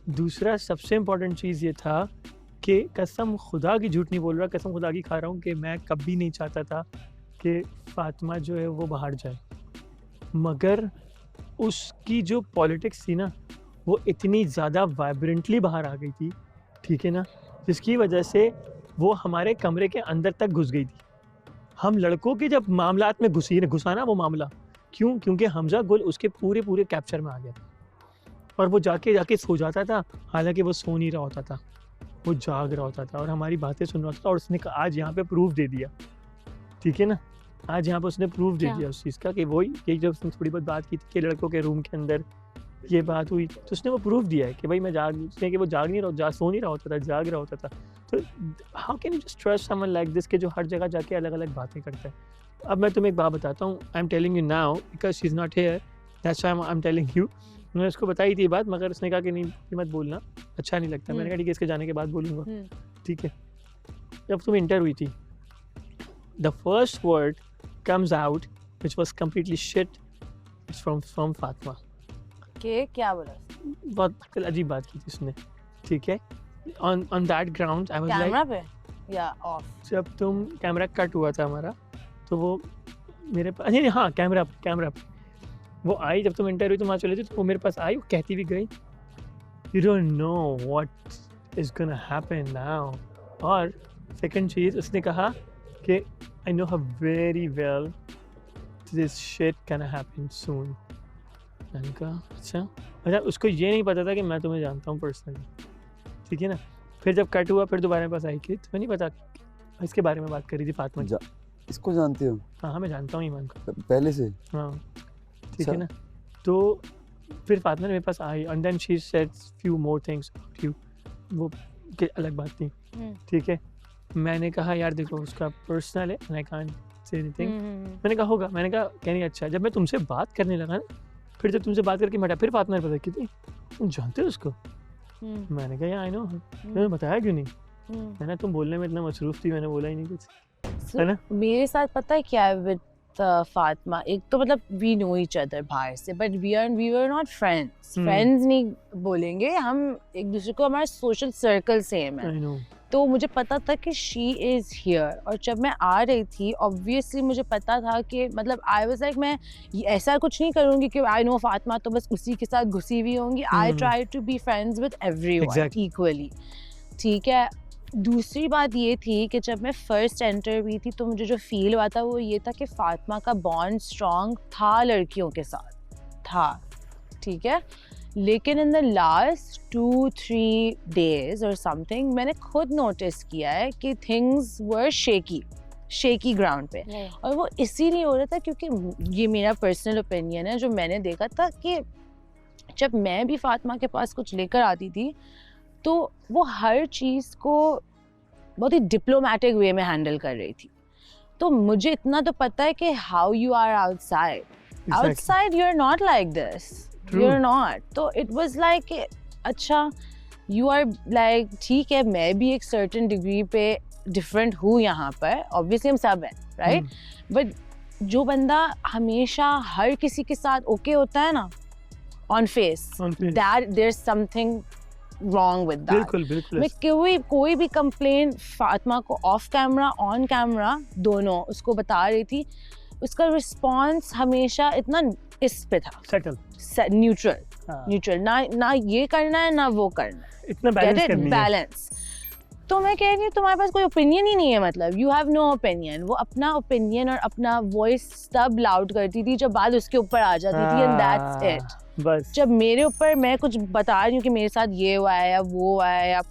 दूसरा सबसे इम्पोर्टेंट चीज़ ये था कि कसम खुदा की झूठ नहीं बोल रहा, कसम खुदा की खा रहा हूँ कि मैं कभी नहीं चाहता था कि फ़ातिमा जो है वो बाहर जाए। मगर उसकी जो पॉलिटिक्स थी ना, वो इतनी ज़्यादा वाइब्रेंटली बाहर आ गई थी, ठीक है ना? जिसकी वजह से वो हमारे कमरे के अंदर तक घुस गई थी। हम लड़कों के जब मामलात में घुसा ना वो मामला, क्यों? क्योंकि हमज़ा गुल उसके पूरे कैप्चर में आ गया था और वो जाके सो जाता था, हालाँकि वो सो नहीं रहा होता था, वो जाग रहा होता था और हमारी बातें सुन रहा होता था और उसने आज यहाँ पे प्रूफ़ दे दिया, ठीक है ना? आज यहाँ पे उसने प्रूफ़ दे दिया उस चीज़ का कि वही यही जब उसने थोड़ी बहुत बात की थी कि लड़कों के रूम के अंदर ये बात हुई, तो उसने वो प्रूफ़ दिया है कि भाई उसने कि वो सो नहीं रहा होता था, जाग रहा होता था। तो how can you just trust someone like this कि जो हर जगह जाके अलग-अलग बातें करता है। अब मैं तुम्हें एक बात बताता हूँ, I am telling you now because she is not here, that's why I am telling you. मैंने उसको बताई थी ये बात, मगर उसने कहा कि नहीं ये मत बोलना, अच्छा नहीं लगता। मैंने कहा ठीक है, इसके जाने के बाद बोलूँगा, ठीक है। जब तुम इंटर हुई थी, the first word comes out which was completely shit, it's from Fatima. के क्या बोला? बहुत अजीब बात की थी उसने, ठीक है। On that ground I was like, camera पे या ऑफ? जब तुम कैमरा कट हुआ था हमारा, तो वो मेरे पास नहीं हाँ कैमरा पे वो आई, जब तुम इंटर हुई तुम वहाँ चले थे, तो वो मेरे पास आई, वो कहती भी गई, you don't know what is gonna happen now. और सेकंड चीज़ उसने कहा कि I know her very well, this shit can happen soon. मैंने कहा अच्छा, उसको ये नहीं पता था कि मैं तुम्हें जानता हूँ पर्सनली, ठीक है ना। फिर जब कट हुआ फिर दोबारा मेरे पास आई कि तुम्हें नहीं पता, इसके बारे में बात कर रही थी फातिमा। इसको जानते हो? हाँ मैं जानता हूँ ईमान को पहले से। हाँ ठीक है ना। तो फिर फातिमा ने मेरे पास आई and then she said few more things about you, वो की अलग बात थी, ठीक है। मैंने कहा यार देखो उसका पर्सनल है and I can't say anything. मैंने कहा होगा, मैंने कहा कहनी अच्छा। जब मैं तुमसे बात करने लगा ना, फिर जब तुमसे बात करके हटा, फिर फातिमा ने पता की तुम जानते हो उसको? मैंने कहा आई नो। मैंने बताया क्यों नहीं? मैंने तुम बोलने में इतना मसरूफ थी, मैंने बोला ही नहीं कुछ, है ना। मेरे साथ पता है क्या है विद फातिमा, एक तो मतलब वी नो ईच अदर बाहर से, but we were not friends नहीं बोलेंगे हम एक दूसरे को, हमारा सोशल सर्कल सेम है। I know. तो मुझे पता था कि शी इज़ हियर, और जब मैं आ रही थी ऑब्वियसली मुझे पता था कि मतलब आई वाज लाइक मैं ऐसा कुछ नहीं करूँगी कि आई नो फातिमा तो बस उसी के साथ घुसी हुई होंगी। I try to be friends with everyone equally, ठीक है। दूसरी बात ये थी कि जब मैं फर्स्ट एंटर हुई थी तो मुझे जो फील हुआ था वो ये था कि फातिमा का बॉन्ड स्ट्रॉन्ग था लड़कियों के साथ था, ठीक है। लेकिन इन द लास्ट 2-3 डेज और समथिंग मैंने खुद नोटिस किया है कि थिंग्स वर शेकी ग्राउंड पे। और वो इसीलिए हो रहा था क्योंकि ये मेरा पर्सनल ओपिनियन है, जो मैंने देखा था कि जब मैं भी फातिमा के पास कुछ लेकर आती थी तो वो हर चीज़ को बहुत ही डिप्लोमेटिक वे में हैंडल कर रही थी। तो मुझे इतना तो पता है कि how you are outside you are not like this, you are not. तो इट वाज लाइक अच्छा यू आर लाइक ठीक है, मैं भी एक सर्टेन डिग्री पे डिफरेंट हूँ यहाँ पर, ऑब्वियसली हम सब हैं राइट। बट जो बंदा हमेशा हर किसी के साथ ओके होता है ना on face, that there is something wrong with that। बिल्कुल। मैं कोई भी कंप्लेन फातिमा को ऑफ कैमरा ऑन कैमरा दोनों उसको बता रही थी, उसका रिस्पॉन्स हमेशा इतना इस पे था, सेटल न्यूट्रल, ना ये करना है ना वो करना है, इतना बैलेंस। तो मैं कह रही हूँ तुम्हारे पास कोई ओपिनियन ही नहीं है, मतलब यू हैव नो ओपिनियन। वो अपना ओपिनियन और अपना वॉइस तब लाउड करती थी जब बात उसके ऊपर आ जाती थी, एंड दैट्स इट। बस जब मेरे ऊपर मैं कुछ बता रही हूँ कि मेरे साथ ये हुआ है या वो हुआ है, या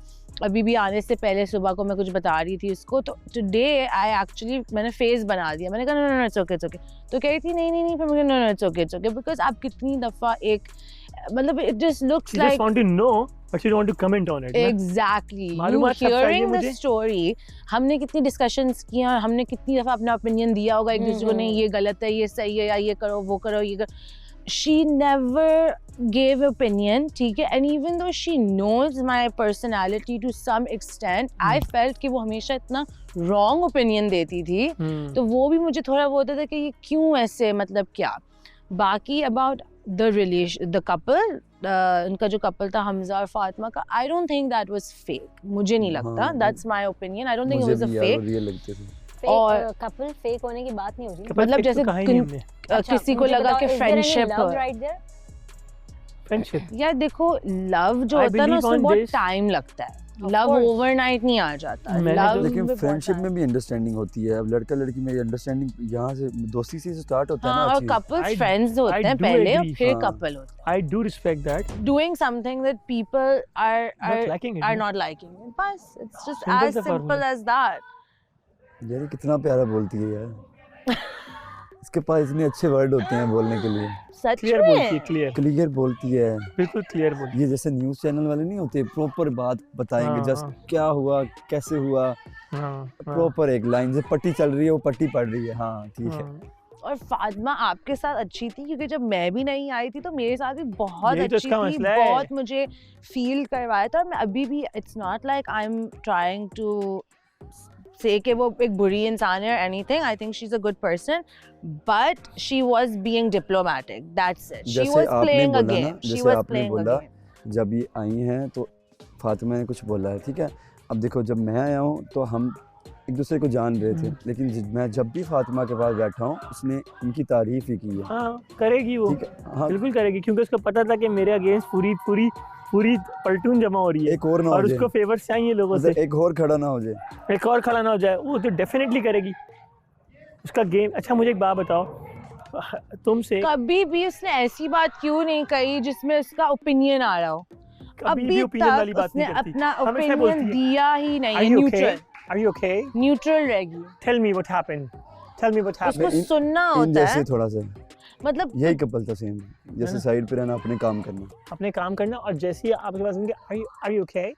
अभी भी आने से पहले सुबह को मैं कुछ बता रही थी उसको, तो टुडे आई एक्चुअली मैंने फेस बना दिया, मैंने कहा नो इट्स ओके। तो कह रही थी नहीं, फिर मुझे नो इट्स ओके बिकॉज आप कितनी दफ़ा एक मतलब it just looks like want to know but you don't want to comment on it. Exactly, hearing the story, हमने कितनी डिस्कशंस किया और हमने कितनी दफ़ा अपना ओपिनियन दिया होगा एक दूसरे को, नहीं ये गलत है, ये सही है, या ये करो वो करो ये करो। She never gave opinion, ठीक है, and even though she knows my personality to some extent, I felt कि वो हमेशा इतना wrong opinion देती थी, तो वो भी मुझे थोड़ा वो होता था कि ये क्यों ऐसे, मतलब क्या। बाकी about the relation, the couple, उनका जो couple था हमजा और फातिमा का, I don't think that was fake. मुझे नहीं लगता. That's my opinion. I don't think it was a fake. मुझे भी लगते थे. और कपल फेक होने की बात नहीं हो रही. मतलब जैसे किसी को लगा कि फ्रेंडशिप फ्रेंडशिप यार देखो लव जो होता है ना उसमें बहुत टाइम लगता है. लव ओवरनाइट नहीं आ जाता. लव लेकिन फ्रेंडशिप में भी अंडरस्टैंडिंग होती है. अब लड़का लड़की में अंडरस्टैंडिंग यहाँ से दोस्ती से स्टार्ट होता है ना. और कपल्स फ्रेंड्स होते हैं पहले और फिर कपल होते हैं. I do respect that. Doing something that people are not liking. बस it's just as simple as that. यार कितना प्यारा बोलती है यार. इसके पास इतने अच्छे वर्ड होते हैं बोलने के लिए. सच क्लियर में बोलती है. क्लियर बोलती है. बिल्कुल क्लियर बोलती है. ये जैसे न्यूज़ चैनल वाले नहीं होते प्रॉपर बात बताएंगे. जस्ट क्या हुआ कैसे हुआ प्रॉपर एक लाइन से पट्टी चल रही है वो पट्टी पड़ रही है. हाँ ठीक है. और फातिमा आपके साथ अच्छी थी क्योंकि जब मैं भी नहीं आई थी तो मेरे साथ भी बहुत यही तो अच्छी इसका थी. मसला है. बहुत मुझे फील करवाया था. और मैं अभी भी it's not like I am trying to say कि वो एक बुरी इंसान है or anything. I think she's a good person, but she was being diplomatic. That's it. She was playing a game. She was playing a game. जब ये आई हैं तो फातिमा ने कुछ बोला है. ठीक है. अब देखो जब मैं आया हूँ तो हम एक दूसरे को जान रहे थे. लेकिन मैं जब भी फातिमा के पास बैठा हूँ उसने इनकी तारीफ ही की है. हाँ करेगी वो. हाँ बिल्कुल करेगी क्योंकि उसको पता था कि मेरे अगेंस्ट पूरी पलटून जमा हो रही है. एक और ना हो और जाए. उसको फेवर्स चाहिए लोगों से. एक और खड़ा ना हो जाए. एक और खड़ा ना हो जाए. वो तो डेफिनेटली करेगी. उसका गेम. अच्छा मुझे एक बात बताओ तुमसे कभी भी उसने ऐसी बात क्यों नहीं कही जिसमें उसका ओपिनियन आ रहा हो. अभी तक उसने अपना ओपिनियन दिया ही नहीं. Neutral. Are you okay? Neutral रहेगी. Tell me what happened. उसको सुनना होता है. थोड़ा सा मतलब यही कपल था सेम. जैसे साइड पे रहना अपने काम करना और जैसे ही आपके पास होंगे are you okay?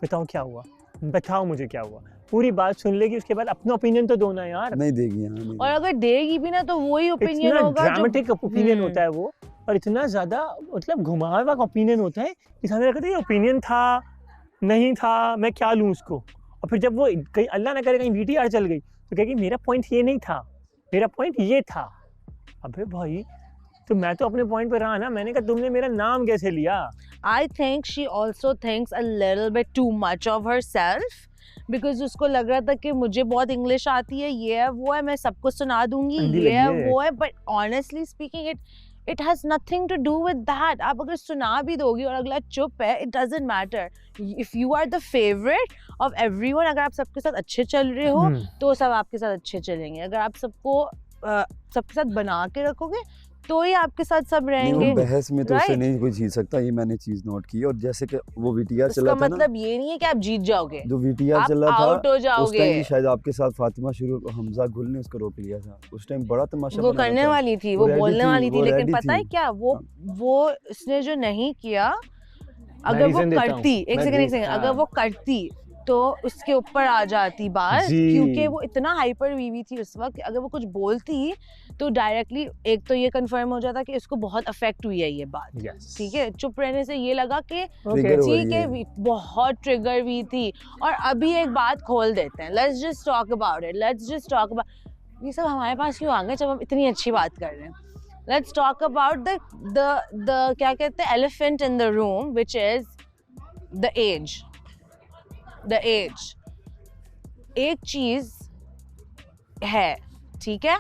बताओ क्या हुआ. बताओ मुझे क्या हुआ. पूरी बात सुन लेगी उसके बाद अपना ओपिनियन तो दो ना यार. नहीं देगी. हाँ और अगर देगी भी ना तो वही ओपिनियन होगा. ड्रामेटिक ओपिनियन होता है वो. और इतना ज्यादा मतलब घुमावा हुआ ओपिनियन होता है कि सामने कहते हैं ओपिनियन था नहीं था मैं क्या लूँ उसको. और फिर जब वो कहीं अल्लाह ना करे कहीं VTR चल गई तो कहेगी मेरा पॉइंट ये नहीं था मेरा पॉइंट ये था. अबे भाई तो मैं तो अपने पॉइंट पे रहा ना. मैंने कहा तुमने मेरा नाम कैसे लिया. I think she also thinks a little bit too much of herself because उसको लग रहा था कि मुझे बहुत इंग्लिश आती है ये है वो है मैं सबको सुना दूंगी ये है वो है. But honestly speaking it has nothing to do with that. आप अगर सुना भी दोगी और अगला चुप है it doesn't matter. If you are the favorite of everyone अगर आप सबके साथ अच्छे चल रहे हो तो सब आपके साथ अच्छे चलेंगे. अगर आप सबके साथ बना के रखोगे तो ही आपके साथ सब रहेंगे. बहस में तो उससे नहीं कोई जीत सकता. ये मैंने चीज नोट की. और जैसे कि वो VTR चला था ना मतलब ये नहीं है कि आप जीत जाओगे. जो VTR चला था आउट हो जाओगे. उस टाइम शायद आपके साथ फातिमा शुरू हमजा गुल ने उसको रोक लिया था. उस टाइम बड़ा तमाशा वो करने वाली थी वो बोलने वाली थी लेकिन पता है क्या वो उसने जो नहीं किया. अगर वो करती एक सेकंड अगर वो करती तो उसके ऊपर आ जाती बात क्योंकि वो इतना हाइपर वीवी थी उस वक्त. अगर वो कुछ बोलती तो डायरेक्टली एक तो ये कंफर्म हो जाता कि इसको बहुत अफेक्ट हुई है ये बात. ठीक है. चुप रहने से ये लगा कि ठीक है बहुत ट्रिगर हुई थी. और अभी एक बात खोल देते हैं. लेट्स जस्ट टॉक अबाउट ये सब हमारे पास क्यों आ गए जब हम इतनी अच्छी बात कर रहे हैं. लेट्स टॉक अबाउट द क्या कहते हैं elephant in the room which is the age. एक चीज है ठीक है.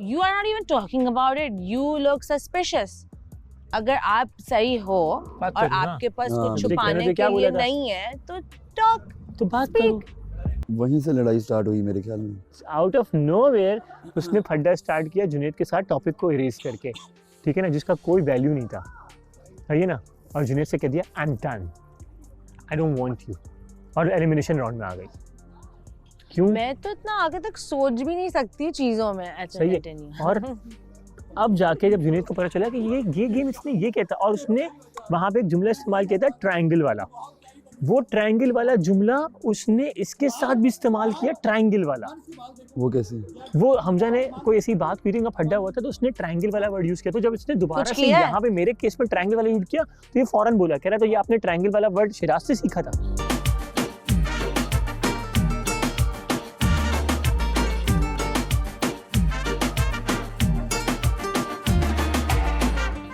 You are not even talking about it. You look suspicious. अगर आप सही हो और आपके पास कुछ छुपाने के लिए नहीं है तो बात करो. वहीं से लड़ाई स्टार्ट हुई मेरे ख्याल में. आउट ऑफ नोवेयर उसने फड्डा स्टार्ट किया जुनैद के साथ टॉपिक को इरेज करके. ठीक है ना. जिसका कोई वैल्यू नहीं था. है ना. और जुनैद से कह दिया I am done I don't want you. और एलिमिनेशन राउंड में आ गई. क्यों. मैं तो इतना आगे तक सोच भी नहीं सकती चीजों में. सही है. और अब जाके जब जुनैद को पता चला कि ये गेम इसने ये कहता और उसने वहां पे एक जुमला इस्तेमाल किया था ट्रायंगल वाला. वो ट्रायंगल वाला जुमला उसने इसके साथ भी इस्तेमाल किया. ट्रायंगल वाला वो कैसे. वो हमजा ने कोई ऐसी बात की थी उनका फड्डा हुआ था तो उसने ट्रायंगल वाला वर्ड यूज किया. तो जब इसने दोबारा से यहाँ पे मेरे केस में ट्रायंगल वाला यूज किया तो ये फौरन बोला कह रहा तो ये आपने ट्रायंगल वाला वर्ड शिराज से सीखा था.